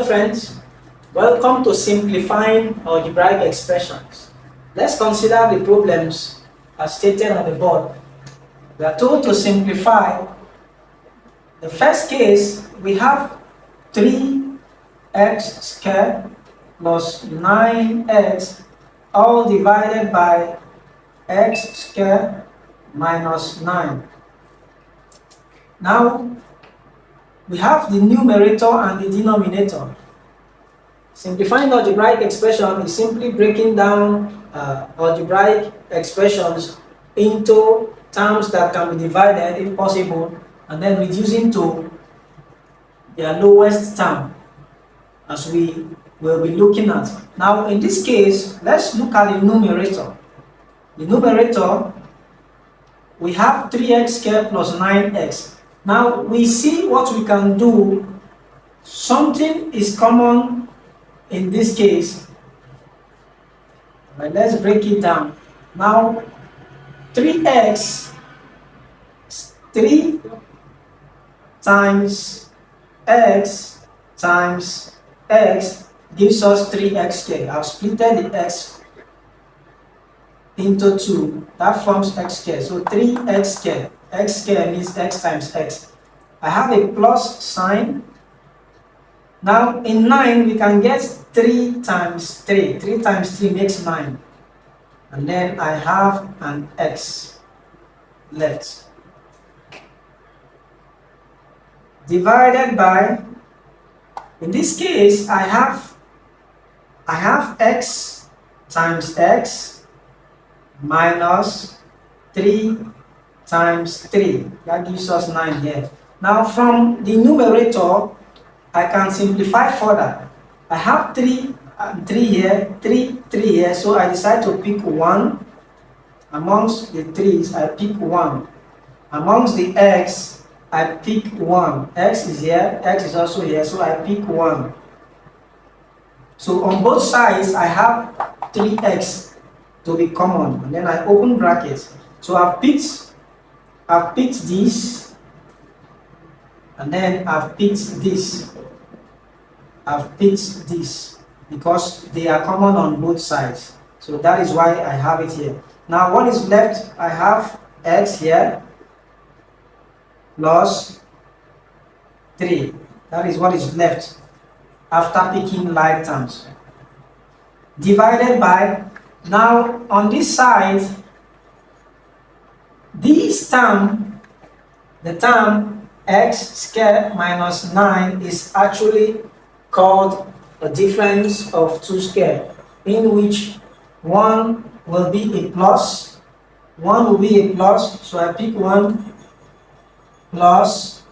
Hello friends, welcome to simplifying algebraic expressions. Let's consider the problems as stated on the board. We are told to simplify. The first case, we have 3x squared plus 9x all divided by x squared minus 9. Now, we have the numerator and the denominator. Simplifying algebraic expression is simply breaking down algebraic expressions into terms that can be divided if possible, and then reducing to their lowest term, as we will be looking at. Now, in this case, let's look at the numerator. The numerator, we have 3x squared plus 9x. Now, we see what we can do. Something is common in this case. Right, let's break it down. Now, 3x, 3 times x times x gives us 3x squared. I've split the x into 2. That forms x squared. So 3x squared. X squared means x times x. I have a plus sign. Now in 9 we can get 3 times 3. 3 times 3 makes 9. And then I have an x left. Divided by, in this case I have x times x minus 3 times 3. That gives us 9 here. Now from the numerator, I can simplify further. I have 3 and 3 here, 3 here, so I decide to pick 1. Amongst the 3's, I pick 1. Amongst the x, I pick 1. X is here, x is also here, so I pick 1. So on both sides, I have 3x to be common, and then I open brackets. So I've picked this, and then I've picked this. I've picked this because they are common on both sides. So that is why I have it here. Now what is left? I have x here plus 3. That is what is left after picking like terms. Divided by, now on this side, this term, the term x squared minus 9 is actually called a difference of two squared, in which one will be a plus, so I pick 1 plus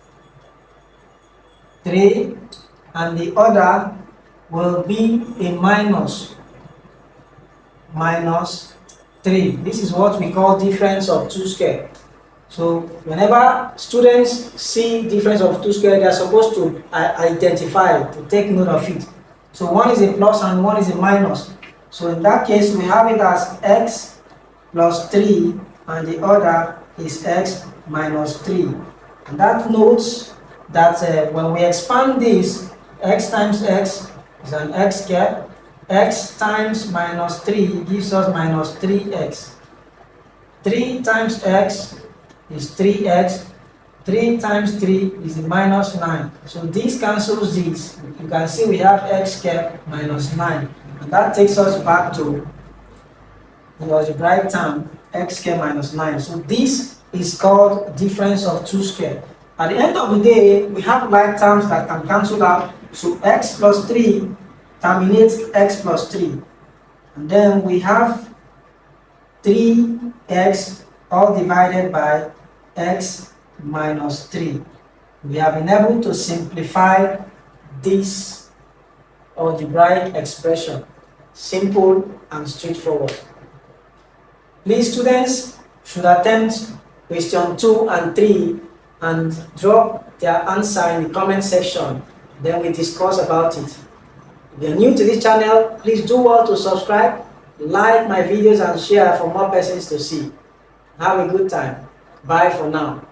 3, and the other will be a minus 3. This is what we call difference of two squared. So whenever students see difference of two squared, they are supposed to identify, to take note of it. So one is a plus and one is a minus. So in that case, we have it as x plus 3, and the other is x minus 3. And that notes that when we expand this, x times x is an x squared. X times minus 3 gives us minus 3x. 3 times x is 3x. 3 times 3 is the minus 9. So this cancels this. You can see we have x squared minus 9. And that takes us back to the algebraic term x squared minus 9. So this is called difference of two squared. At the end of the day, we have like terms that can cancel out. So x plus 3 terminates x plus 3. And then we have 3x all divided by x minus 3. We have been able to simplify this algebraic expression. Simple and straightforward. Please, students should attempt question 2 and 3 and drop their answer in the comment section. Then we discuss about it. If you're new to this channel, please do well to subscribe, like my videos, and share for more persons to see. Have a good time. Bye for now.